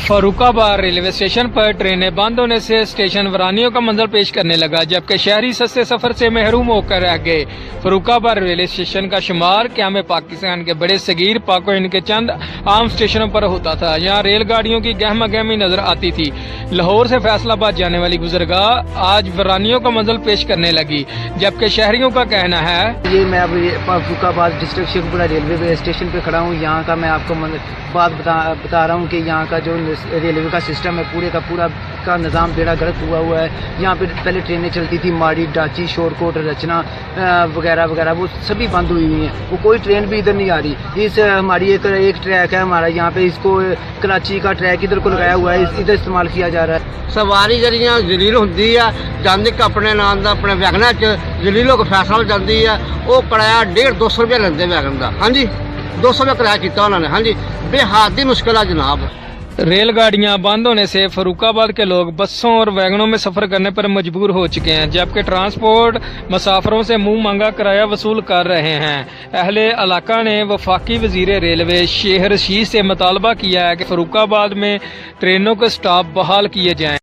Farrukhabad railway station पर ट्रेनें बंद होने से स्टेशन वीरानियों का मंजर पेश करने लगा, जबकि शहरी सस्ते सफर से महरूम होकर रह गए। फर्रुखाबाद रेलवे स्टेशन का शुमार क़याम पाकिस्तान के बड़े सगीर पाको इनके चंद आम स्टेशनों पर होता था। यहाँ रेलगाड़ियों की गहमा गहमी नजर आती थी। लाहौर से फैसलाबाद जाने वाली गुजरगाह आज वीरानियों का मंजर पेश करने लगी, जबकि शहरियों का कहना है ये मैं अब Farrukhabad district Sheikhpura railway station पे खड़ा हूँ। यहाँ का मैं आपको बात बता रहा हूँ कि यहाँ का जो रेलवे का सिस्टम है पूरे का पूरा का निज़ाम बेड़ा गर्क हुआ है। यहाँ पे पहले ट्रेनें चलती थी, माड़ी, डाची, शोरकोट, रचना वगैरह वगैरह, वो सभी बंद हुई हुई हैं। वो कोई ट्रेन भी इधर नहीं आ रही। इस हमारी एक ट्रैक है हमारा यहाँ पे, इसको कराची का ट्रैक इधर को लगाया हुआ है, इधर इस्तेमाल किया जा रहा है। सवारी जरिया जलील होंगी है, जाने का अपने नाम का अपने वैगना च जलीलों को फैसला जाती है। वो किराया 150-200 रुपया लेंगे वैगन का। हाँ जी, 200 रुपया किराया किया उन्होंने। हाँ जी, बेहद ही मुश्किल है जनाब। रेलगाड़ियां बंद होने से फर्रुखाबाद के लोग बसों और वैगनों में सफर करने पर मजबूर हो चुके हैं, जबकि ट्रांसपोर्ट मुसाफरों से मुंह मांगा किराया वसूल कर रहे हैं। अहले इलाका ने वफाकी वजीर रेलवे शेख रशीद से मुतालबा किया है कि फर्रुखाबाद में ट्रेनों के स्टॉप बहाल किए जाएं।